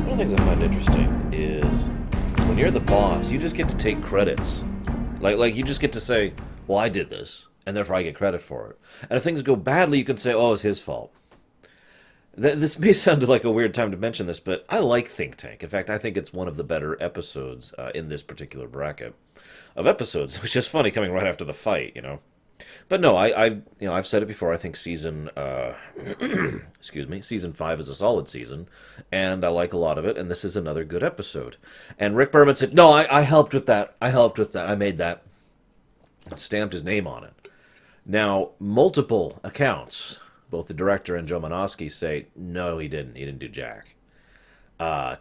One of the things I find interesting is when you're the boss, you just get to take credits. Like you just get to say, "Well, I did this, and therefore I get credit for it." And if things go badly, you can say, "Oh, it's his fault." This may sound like a weird time to mention this, but I like Think Tank. In fact, I think it's one of the better episodes in this particular bracket of episodes, which is funny coming right after the fight, you know. But no, I've said it before. I think season, excuse me, season 5 is a solid season, and I like a lot of it. And this is another good episode. And Rick Berman said, "No, I helped with that. I helped with that. I made that." And stamped his name on it. Now, multiple accounts, both the director and Joe Manosky say, "No, he didn't. He didn't do jack."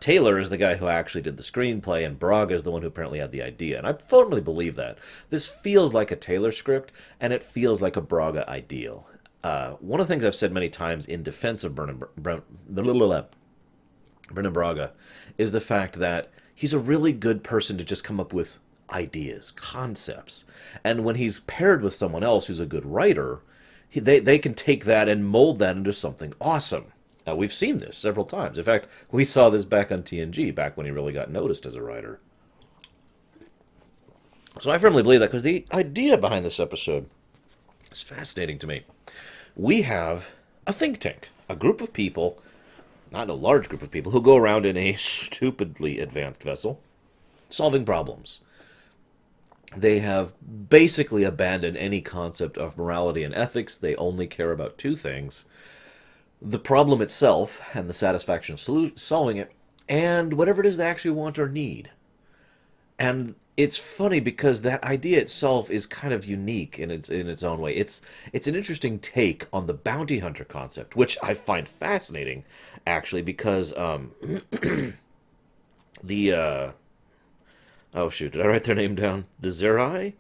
Taylor is the guy who actually did the screenplay, and Braga is the one who apparently had the idea. And I firmly believe that. This feels like a Taylor script, and it feels like a Braga ideal. One of the things I've said many times in defense of Brennan Braga is the fact that he's a really good person to just come up with ideas, concepts. And when he's paired with someone else who's a good writer, they can take that and mold that into something awesome. We've seen this several times. In fact, we saw this back on TNG, back when he really got noticed as a writer. So I firmly believe that, because the idea behind this episode is fascinating to me. We have a think tank, a group of people, not a large group of people, who go around in a stupidly advanced vessel, solving problems. They have basically abandoned any concept of morality and ethics. They only care about two things: the problem itself and the satisfaction of solving it, and whatever it is they actually want or need. And it's funny because that idea itself is kind of unique in its own way. It's an interesting take on the bounty hunter concept, which I find fascinating, actually, because the oh shoot, did I write their name down? The Zerahi?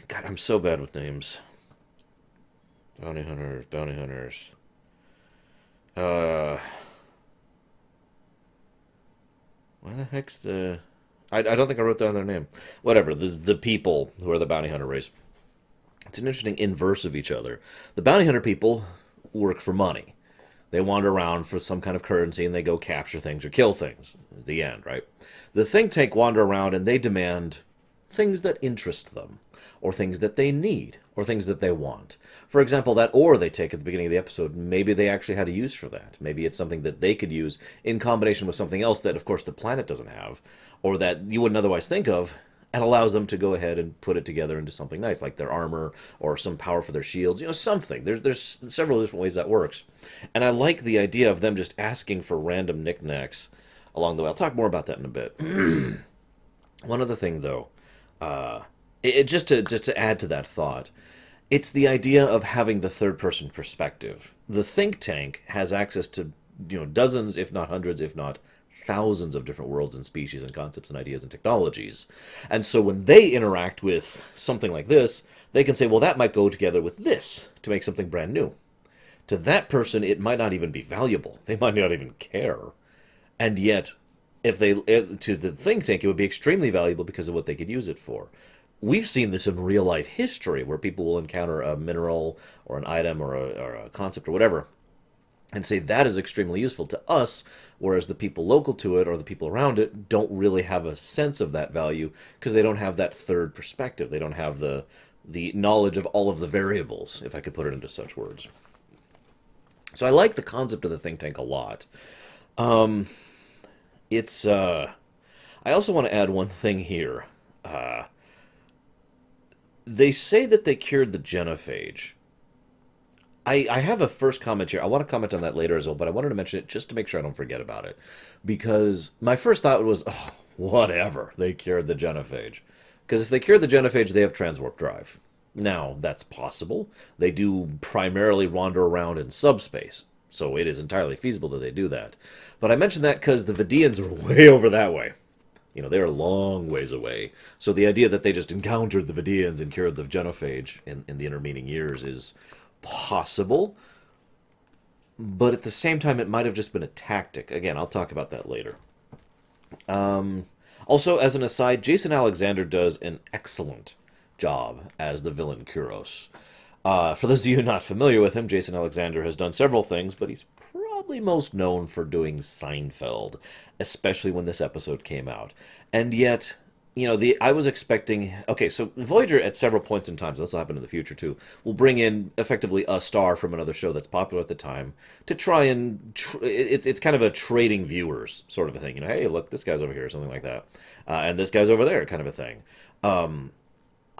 God, I'm so bad with names. Bounty hunters. Why the heck's the... I don't think I wrote down their name. Whatever, the people who are the bounty hunter race. It's an interesting inverse of each other. The bounty hunter people work for money. They wander around for some kind of currency, and they go capture things or kill things. At the end, right? The think tank wander around, and they demand things that interest them, or things that they need, or things that they want. For example, that ore they take at the beginning of the episode, maybe they actually had a use for that. Maybe it's something that they could use in combination with something else that, of course, the planet doesn't have, or that you wouldn't otherwise think of, and allows them to go ahead and put it together into something nice, like their armor, or some power for their shields, something. There's several different ways that works. And I like the idea of them just asking for random knickknacks along the way. I'll talk more about that in a bit. One other thing, though, just to add to that thought, it's the idea of having the third-person perspective. The think tank has access to dozens, if not hundreds, if not thousands of different worlds and species and concepts and ideas and technologies. And so when they interact with something like this, they can say, well, that might go together with this to make something brand new. To that person, it might not even be valuable. They might not even care. And yet, to the think tank, it would be extremely valuable because of what they could use it for. We've seen this in real-life history, where people will encounter a mineral or an item or a concept or whatever, and say that is extremely useful to us, whereas the people local to it or the people around it don't really have a sense of that value because they don't have that third perspective. They don't have the knowledge of all of the variables, if I could put it into such words. So I like the concept of the think tank a lot. I also want to add one thing here. They say that they cured the genophage. I have a first comment here. I want to comment on that later as well, but I wanted to mention it just to make sure I don't forget about it. Because my first thought was, oh, whatever, they cured the genophage. Because if they cured the genophage, they have transwarp drive. Now, that's possible. They do primarily wander around in subspace, so it is entirely feasible that they do that. But I mentioned that because the Vidians are way over that way. They're a long ways away. So the idea that they just encountered the Vidians and cured the genophage in the intervening years is possible, but at the same time, it might have just been a tactic. Again, I'll talk about that later. Also, as an aside, Jason Alexander does an excellent job as the villain Kuros. For those of you not familiar with him, Jason Alexander has done several things, but he's probably most known for doing Seinfeld, especially when this episode came out. And yet, I was expecting. Okay, so Voyager at several points in time, so this will happen in the future too, will bring in effectively a star from another show that's popular at the time to try and it's kind of a trading viewers sort of a thing. Hey, look, this guy's over here, or something like that, and this guy's over there, kind of a thing.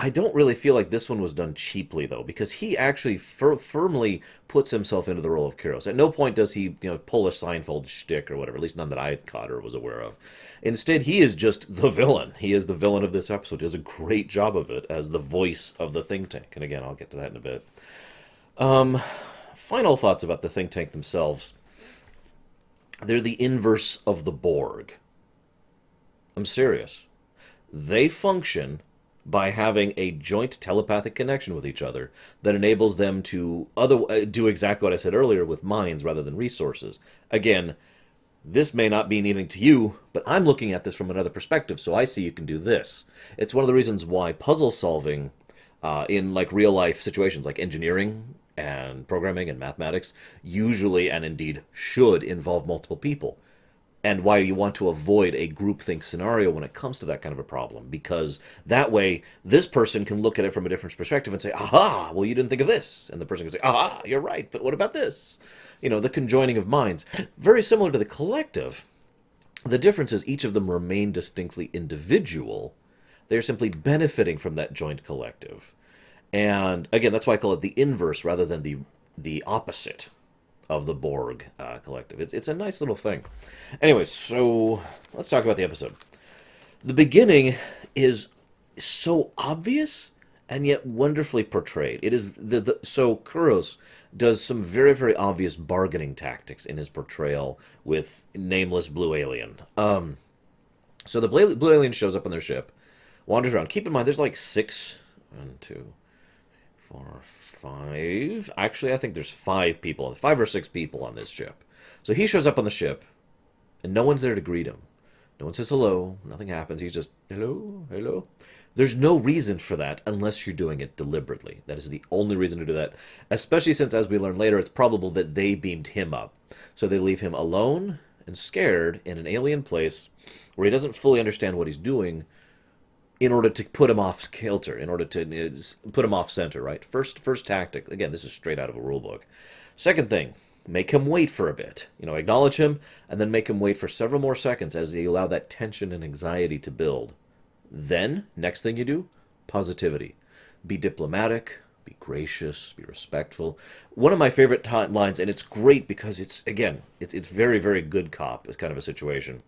I don't really feel like this one was done cheaply, though, because he actually firmly puts himself into the role of Kuros. At no point does he, pull a Seinfeld shtick or whatever, at least none that I had caught or was aware of. Instead, he is just the villain. He is the villain of this episode. He does a great job of it as the voice of the think tank. And again, I'll get to that in a bit. Final thoughts about the think tank themselves. They're the inverse of the Borg. I'm serious. They function by having a joint telepathic connection with each other that enables them to do exactly what I said earlier with minds rather than resources. Again, this may not be anything to you, but I'm looking at this from another perspective, so I see you can do this. It's one of the reasons why puzzle solving in like real life situations like engineering and programming and mathematics usually and indeed should involve multiple people. And why you want to avoid a groupthink scenario when it comes to that kind of a problem. Because that way, this person can look at it from a different perspective and say, aha, well, you didn't think of this. And the person can say, aha, you're right, but what about this? The conjoining of minds. Very similar to the collective. The difference is each of them remain distinctly individual. They're simply benefiting from that joint collective. And again, that's why I call it the inverse rather than the opposite of the Borg collective. It's a nice little thing. Anyways, so let's talk about the episode. The beginning is so obvious and yet wonderfully portrayed. It is so Kuros does some very, very obvious bargaining tactics in his portrayal with nameless blue alien. So the blue alien shows up on their ship, wanders around. Keep in mind, there's like 6, 1, 2, 4, 5. Actually, I think there's 5 people, 5 or 6 people on this ship. So he shows up on the ship, and no one's there to greet him. No one says hello. Nothing happens. He's just, hello, hello. There's no reason for that unless you're doing it deliberately. That is the only reason to do that, especially since, as we learn later, it's probable that they beamed him up. So they leave him alone and scared in an alien place where he doesn't fully understand what he's doing, in order to put him off kilter, in order to put him off center, right? First tactic. Again, this is straight out of a rule book. Second thing, make him wait for a bit. Acknowledge him, and then make him wait for several more seconds as they allow that tension and anxiety to build. Then, next thing you do, positivity. Be diplomatic, be gracious, be respectful. One of my favorite lines, and it's great because it's very, very good cop. It's kind of a situation.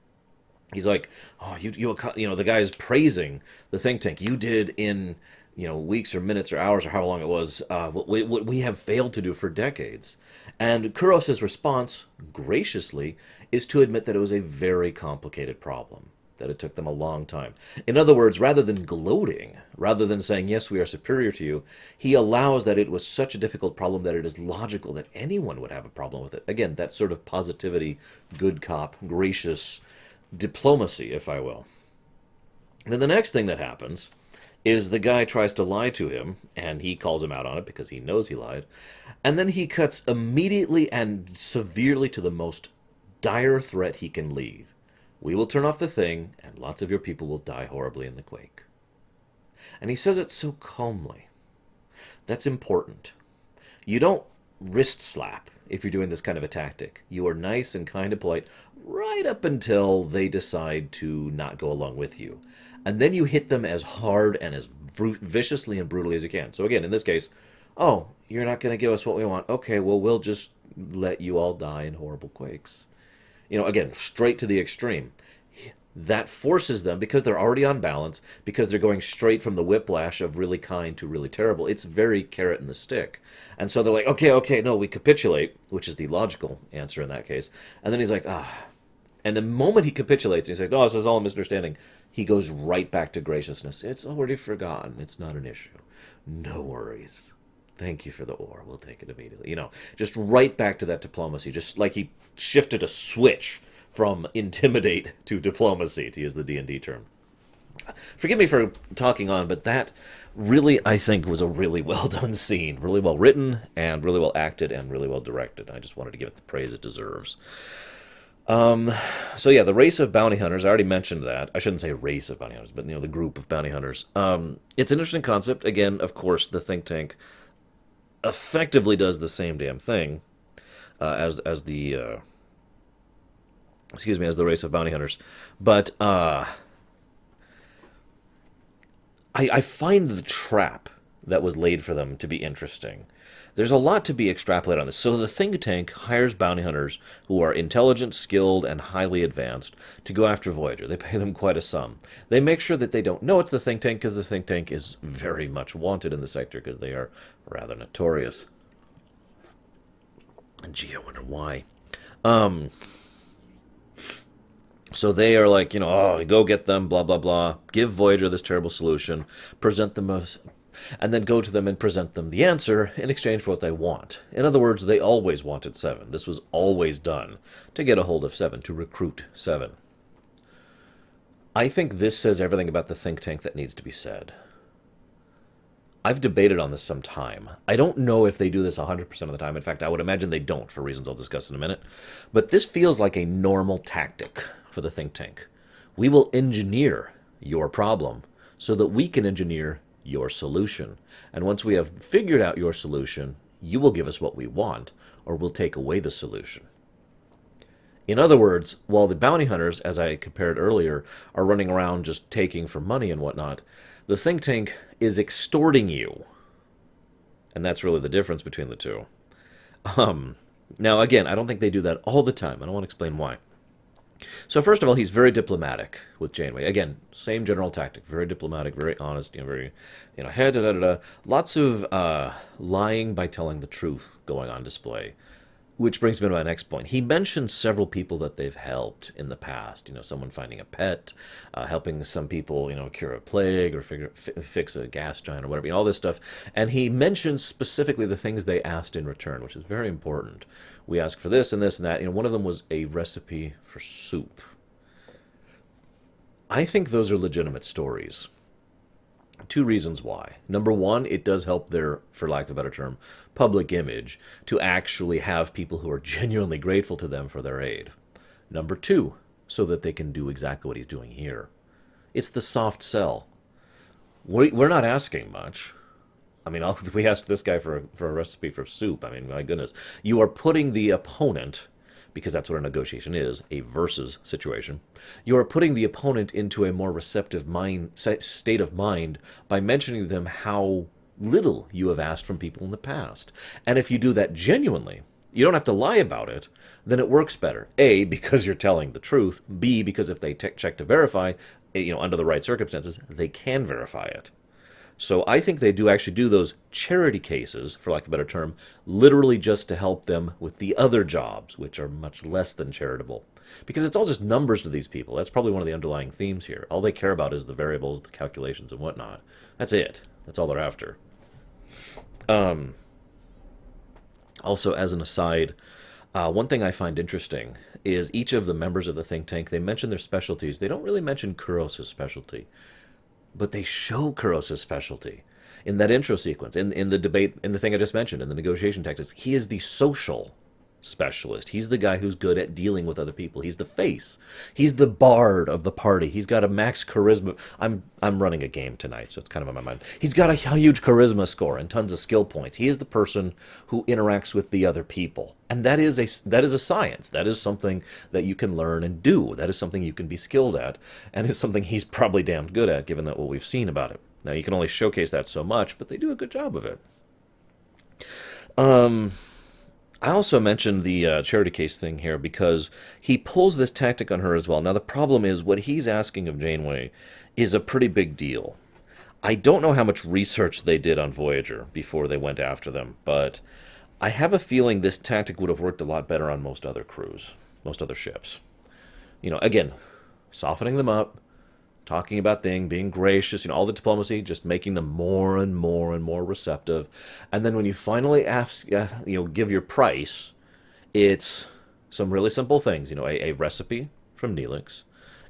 He's like, oh, the guy's praising the think tank. You did in, weeks or minutes or hours or how long it was, what we have failed to do for decades. And Kuros' response, graciously, is to admit that it was a very complicated problem, that it took them a long time. In other words, rather than gloating, rather than saying, yes, we are superior to you, he allows that it was such a difficult problem that it is logical that anyone would have a problem with it. Again, that sort of positivity, good cop, gracious diplomacy, if I will. And then the next thing that happens is the guy tries to lie to him, and he calls him out on it because he knows he lied. And then he cuts immediately and severely to the most dire threat he can leave. We will turn off the thing, and lots of your people will die horribly in the quake. And he says it so calmly. That's important. You don't wrist slap if you're doing this kind of a tactic. You are nice and kind and polite right up until they decide to not go along with you. And then you hit them as hard and as viciously and brutally as you can. So again, in this case, oh, you're not going to give us what we want. Okay, well, we'll just let you all die in horrible quakes. Again, straight to the extreme. That forces them, because they're already on balance, because they're going straight from the whiplash of really kind to really terrible. It's very carrot and the stick. And so they're like, okay, no, we capitulate, which is the logical answer in that case. And then he's like, And the moment he capitulates, he says, "No, this is all a misunderstanding." He goes right back to graciousness. It's already forgotten. It's not an issue. No worries. Thank you for the ore. We'll take it immediately. Just right back to that diplomacy. Just like he shifted a switch from intimidate to diplomacy, to use the D&D term. Forgive me for talking on, but that really, I think, was a really well done scene. Really well written, and really well acted, and really well directed. I just wanted to give it the praise it deserves. So yeah, the race of bounty hunters. I already mentioned that. I shouldn't say race of bounty hunters, but the group of bounty hunters. It's an interesting concept. Again, of course, the think tank effectively does the same damn thing as the as the race of bounty hunters, but I find the trap that was laid for them to be interesting. There's a lot to be extrapolated on this. So the think tank hires bounty hunters who are intelligent, skilled, and highly advanced to go after Voyager. They pay them quite a sum. They make sure that they don't know it's the think tank because the think tank is very much wanted in the sector because they are rather notorious. And gee, I wonder why. So they are like, oh, go get them, blah, blah, blah. Give Voyager this terrible solution, present them and then go to them and present them the answer in exchange for what they want. In other words, they always wanted Seven. This was always done to get a hold of Seven, to recruit Seven. I think this says everything about the think tank that needs to be said. I've debated on this some time. I don't know if they do this 100% of the time. In fact, I would imagine they don't, for reasons I'll discuss in a minute. But this feels like a normal tactic for the think tank. We will engineer your problem so that we can engineer your solution. And once we have figured out your solution, you will give us what we want, or we'll take away the solution. In other words, while the bounty hunters, as I compared earlier, are running around just taking for money and whatnot, the think tank is extorting you. And that's really the difference between the two. Now, again, I don't think they do that all the time. I don't want to explain why. So first of all, he's very diplomatic with Janeway. Again, same general tactic. Very diplomatic, very honest, very, lots of lying by telling the truth going on display. Which brings me to my next point. He mentions several people that they've helped in the past. Someone finding a pet, helping some people, cure a plague or fix a gas giant or whatever, all this stuff. And he mentions specifically the things they asked in return, which is very important. We asked for this and this and that. One of them was a recipe for soup. I think those are legitimate stories. Two reasons why. Number one, it does help their, for lack of a better term, public image to actually have people who are genuinely grateful to them for their aid. Number two, so that they can do exactly what he's doing here. It's the soft sell. We're not asking much. I mean, we asked this guy for a recipe for soup. I mean, my goodness. You are putting the opponent, because that's what a negotiation is, a versus situation. You are putting the opponent into a more receptive state of mind by mentioning to them how little you have asked from people in the past. And if you do that genuinely, you don't have to lie about it, then it works better. A, because you're telling the truth. B, because if they check to verify, under the right circumstances, they can verify it. So I think they do actually do those charity cases, for lack of a better term, literally just to help them with the other jobs, which are much less than charitable. Because it's all just numbers to these people. That's probably one of the underlying themes here. All they care about is the variables, the calculations, and whatnot. That's it. That's all they're after. Also, as an aside, one thing I find interesting is each of the members of the think tank, they mention their specialties. They don't really mention Kuros' specialty. But they show Kuros' specialty in that intro sequence, in the debate, in the thing I just mentioned, in the negotiation tactics. He is the social specialist. He's the guy who's good at dealing with other people. He's the face. He's the bard of the party. He's got a max charisma. I'm running a game tonight, so it's kind of on my mind. He's got a huge charisma score and tons of skill points. He is the person who interacts with the other people. And that is a science. That is something that you can learn and do. That is something you can be skilled at. And it's something he's probably damned good at, given that what we've seen about it. Now, you can only showcase that so much, but they do a good job of it. I also mentioned the charity case thing here because he pulls this tactic on her as well. Now, the problem is what he's asking of Janeway is a pretty big deal. I don't know how much research they did on Voyager before they went after them, but I have a feeling this tactic would have worked a lot better on most other crews, most other ships. Again, softening them up, talking about things, being gracious, all the diplomacy, just making them more and more and more receptive. And then when you finally ask, give your price, it's some really simple things, a recipe from Neelix,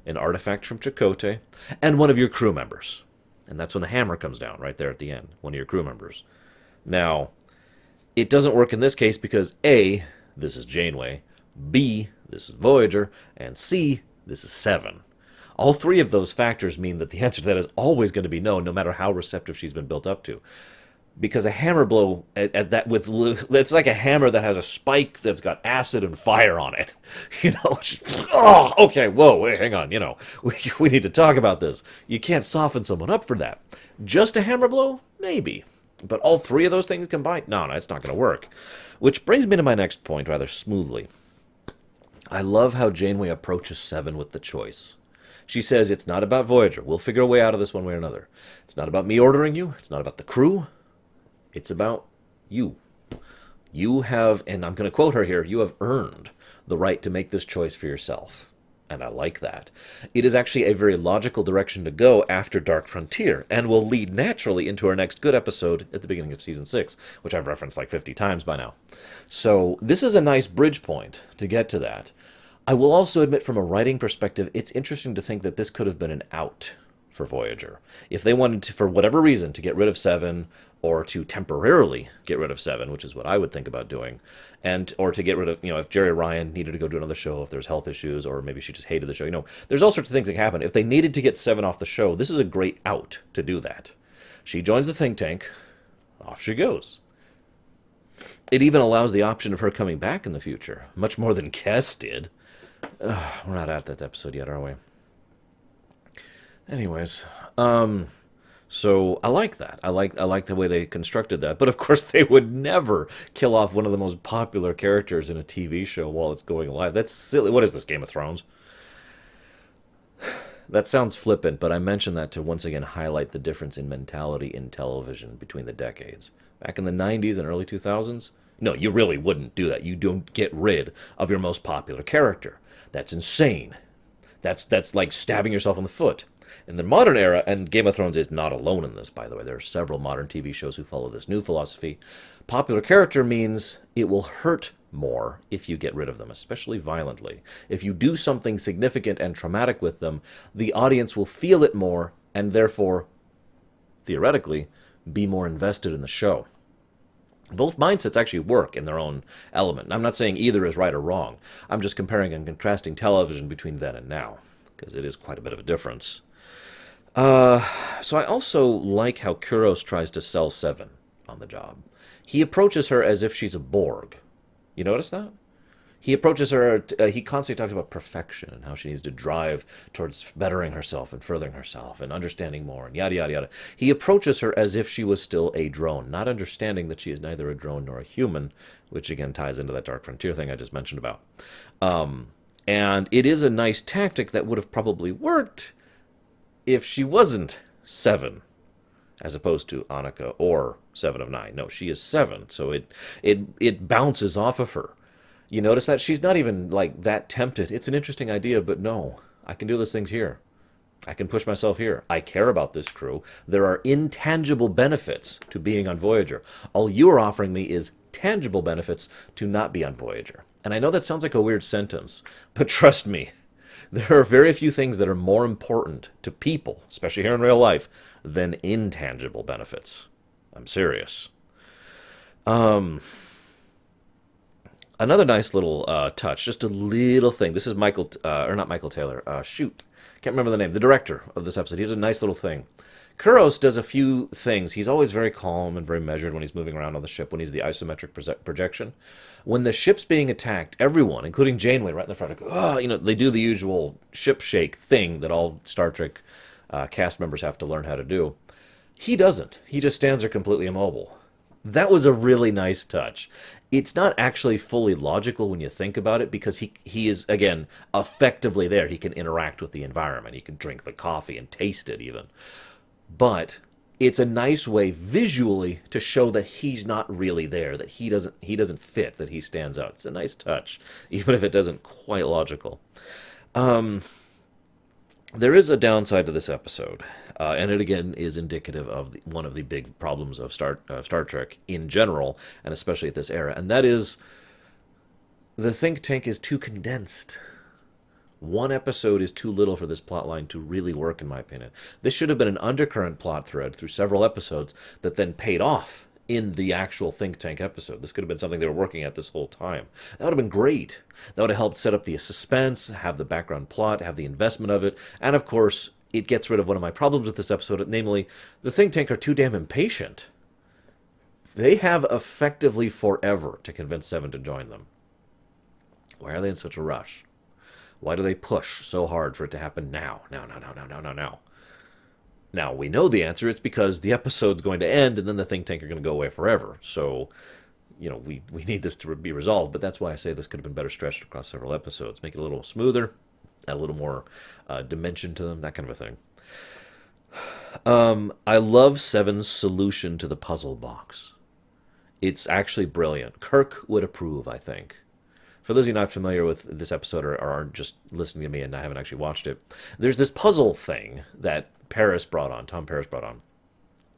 an artifact from Chakotay, and one of your crew members. And that's when the hammer comes down right there at the end, one of your crew members. Now, it doesn't work in this case because A, this is Janeway, B, this is Voyager, and C, this is Seven. All three of those factors mean that the answer to that is always going to be no, no matter how receptive she's been built up to. Because a hammer blow at that with it's like a hammer that has a spike that's got acid and fire on it. Just, oh, okay, whoa, wait, hang on. We need to talk about this. You can't soften someone up for that. Just a hammer blow, maybe, but all three of those things combined, no, it's not going to work. Which brings me to my next point rather smoothly. I love how Janeway approaches Seven with the choice. She says, it's not about Voyager. We'll figure a way out of this one way or another. It's not about me ordering you. It's not about the crew. It's about you. You have, and I'm going to quote her here, you have earned the right to make this choice for yourself. And I like that. It is actually a very logical direction to go after Dark Frontier, and will lead naturally into our next good episode at the beginning of Season 6, which I've referenced like 50 times by now. So this is a nice bridge point to get to that. I will also admit from a writing perspective, it's interesting to think that this could have been an out for Voyager. If they wanted to, for whatever reason, to get rid of Seven, or to temporarily get rid of Seven, which is what I would think about doing, or to get rid of, if Jerry Ryan needed to go do another show, if there's health issues, or maybe she just hated the show, there's all sorts of things that happen. If they needed to get Seven off the show, this is a great out to do that. She joins the think tank, off she goes. It even allows the option of her coming back in the future, much more than Kes did. We're not at that episode yet, are we? Anyways, so I like that. I like the way they constructed that. But of course, they would never kill off one of the most popular characters in a TV show while it's going live. That's silly. What is this, Game of Thrones? That sounds flippant, but I mention that to once again highlight the difference in mentality in television between the decades. Back in the 90s and early 2000s, no, you really wouldn't do that. You don't get rid of your most popular character. That's insane. That's like stabbing yourself in the foot. In the modern era, and Game of Thrones is not alone in this, by the way, there are several modern TV shows who follow this new philosophy. Popular character means it will hurt more if you get rid of them, especially violently. If you do something significant and traumatic with them, the audience will feel it more, and therefore, theoretically, be more invested in the show. Both mindsets actually work in their own element. I'm not saying either is right or wrong. I'm just comparing and contrasting television between then and now, because it is quite a bit of a difference. So I also like how Kuros tries to sell Seven on the job. He approaches her as if she's a Borg. You notice that? He approaches her, he constantly talks about perfection and how she needs to drive towards bettering herself and furthering herself and understanding more and yada, yada, yada. He approaches her as if she was still a drone, not understanding that she is neither a drone nor a human, which again ties into that Dark Frontier thing I just mentioned about. And it is a nice tactic that would have probably worked if she wasn't Seven, as opposed to Annika or Seven of Nine. No, she is Seven, so it bounces off of her. You notice that she's not even like that tempted. It's an interesting idea, but no, I can do those things here. I can push myself here. I care about this crew. There are intangible benefits to being on Voyager. All you are offering me is tangible benefits to not be on Voyager. And I know that sounds like a weird sentence, but trust me, there are very few things that are more important to people, especially here in real life, than intangible benefits. I'm serious. Another nice little touch, just a little thing. This is Michael, or not Michael Taylor. Shoot, can't remember the name. The director of this episode. He did a nice little thing. Kuros does a few things. He's always very calm and very measured when he's moving around on the ship, when he's the isometric projection. When the ship's being attacked, everyone, including Janeway right in the front, go, oh, they do the usual ship shake thing that all Star Trek cast members have to learn how to do. He doesn't. He just stands there completely immobile. That was a really nice touch. It's not actually fully logical when you think about it, because he is, again, effectively there. He can interact with the environment. He can drink the coffee and taste it even. But it's a nice way visually to show that he's not really there, that he doesn't fit, that he stands out. It's a nice touch, even if it doesn't quite logical. Um, there is a downside to this episode, and it again is indicative of one of the big problems of Star Trek in general, and especially at this era, and that is the think tank is too condensed. One episode is too little for this plot line to really work, in my opinion. This should have been an undercurrent plot thread through several episodes that then paid off in the actual think tank episode. This could have been something they were working at this whole time. That would have been great. That would have helped set up the suspense, have the background plot, have the investment of it, and of course, it gets rid of one of my problems with this episode, namely, the think tank are too damn impatient. They have effectively forever to convince Seven to join them. Why are they in such a rush? Why do they push so hard for it to happen now? Now. Now, we know the answer. It's because the episode's going to end and then the think tank are going to go away forever. So, we need this to be resolved. But that's why I say this could have been better stretched across several episodes. Make it a little smoother, add a little more dimension to them, that kind of a thing. I love Seven's solution to the puzzle box. It's actually brilliant. Kirk would approve, I think. For those of you not familiar with this episode or aren't just listening to me and I haven't actually watched it, there's this puzzle thing that Tom Paris brought on.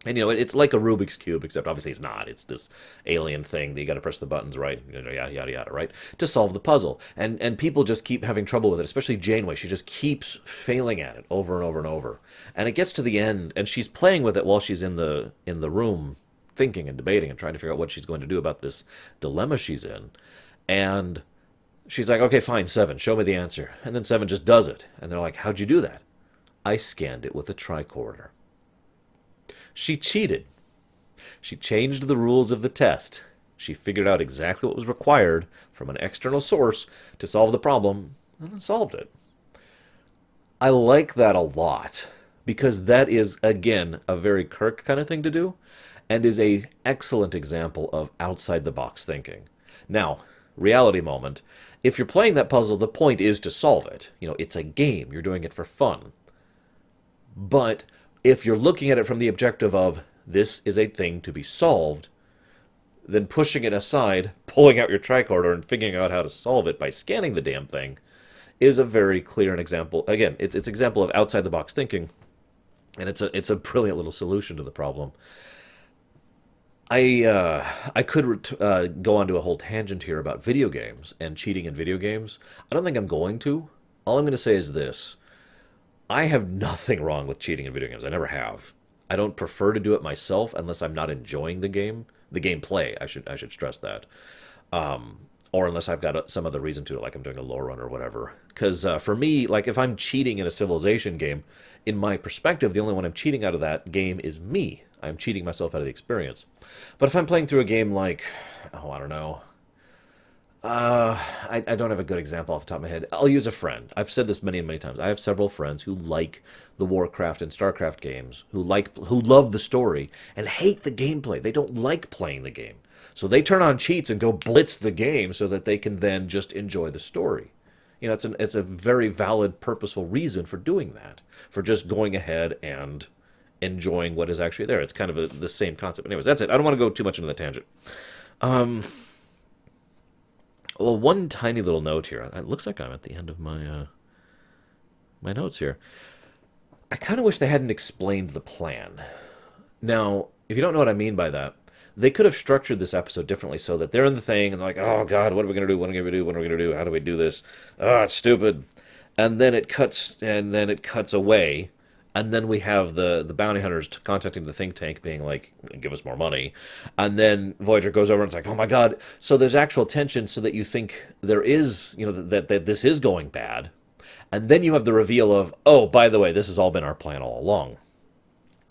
And, it's like a Rubik's Cube, except obviously it's not. It's this alien thing that you got to press the buttons right, yada, yada, yada, right, to solve the puzzle. And people just keep having trouble with it, especially Janeway. She just keeps failing at it over and over and over. And it gets to the end, and she's playing with it while she's in the room thinking and debating and trying to figure out what she's going to do about this dilemma she's in. And she's like, okay, fine, Seven, show me the answer. And then Seven just does it. And they're like, how'd you do that? I scanned it with a tricorder. She cheated. She changed the rules of the test. She figured out exactly what was required from an external source to solve the problem, and then solved it. I like that a lot, because that is, again, a very Kirk kind of thing to do, and is an excellent example of outside-the-box thinking. Now, reality moment, if you're playing that puzzle, the point is to solve it. It's a game. You're doing it for fun. But if you're looking at it from the objective of, this is a thing to be solved, then pushing it aside, pulling out your tricorder and figuring out how to solve it by scanning the damn thing is a very clear example. Again, it's an example of outside-the-box thinking, and it's a brilliant little solution to the problem. I could go on to a whole tangent here about video games and cheating in video games. I don't think I'm going to. All I'm going to say is this. I have nothing wrong with cheating in video games. I never have. I don't prefer to do it myself unless I'm not enjoying the gameplay. I should stress that, or unless I've got some other reason to it, like I'm doing a lore run or whatever. Because for me, like if I'm cheating in a Civilization game, in my perspective, the only one I'm cheating out of that game is me. I'm cheating myself out of the experience. But if I'm playing through a game like, I don't know. I don't have a good example off the top of my head. I'll use a friend. I've said this many and many times. I have several friends who like the Warcraft and Starcraft games, who love the story and hate the gameplay. They don't like playing the game. So they turn on cheats and go blitz the game so that they can then just enjoy the story. It's a very valid, purposeful reason for doing that, for just going ahead and enjoying what is actually there. It's kind of the same concept. Anyways, that's it. I don't want to go too much into the tangent. Well, one tiny little note here. It looks like I'm at the end of my notes here. I kind of wish they hadn't explained the plan. Now, if you don't know what I mean by that, they could have structured this episode differently so that they're in the thing and they're like, oh God, what are we going to do? What are we going to do? What are we going to do? How do we do this? Oh, it's stupid. And then it cuts away. And then we have the bounty hunters contacting the think tank being like, give us more money. And then Voyager goes over and it's like, oh my God. So there's actual tension so that you think there is, that this is going bad. And then you have the reveal of, oh, by the way, this has all been our plan all along.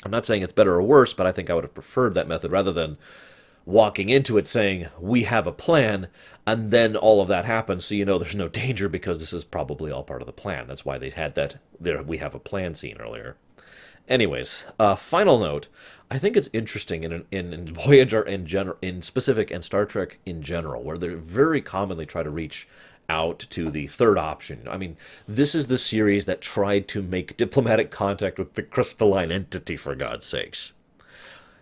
I'm not saying it's better or worse, but I think I would have preferred that method rather than walking into it saying, we have a plan, and then all of that happens, so there's no danger because this is probably all part of the plan. That's why they had that we have a plan scene earlier. Anyways, final note, I think it's interesting in Voyager in specific and Star Trek in general, where they very commonly try to reach out to the third option. I mean, this is the series that tried to make diplomatic contact with the crystalline entity, for God's sakes.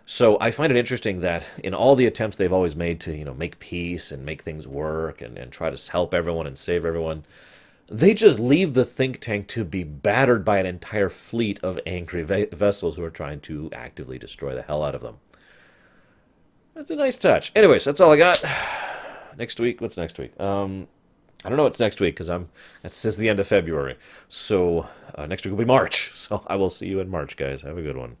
So I find it interesting that in all the attempts they've always made to, make peace and make things work and try to help everyone and save everyone, They just leave the think tank to be battered by an entire fleet of angry vessels who are trying to actively destroy the hell out of them. That's a nice touch. Anyways, that's all I got. Next week, what's next week? I don't know what's next week because it says the end of February. So next week will be March. So I will see you in March, guys. Have a good one.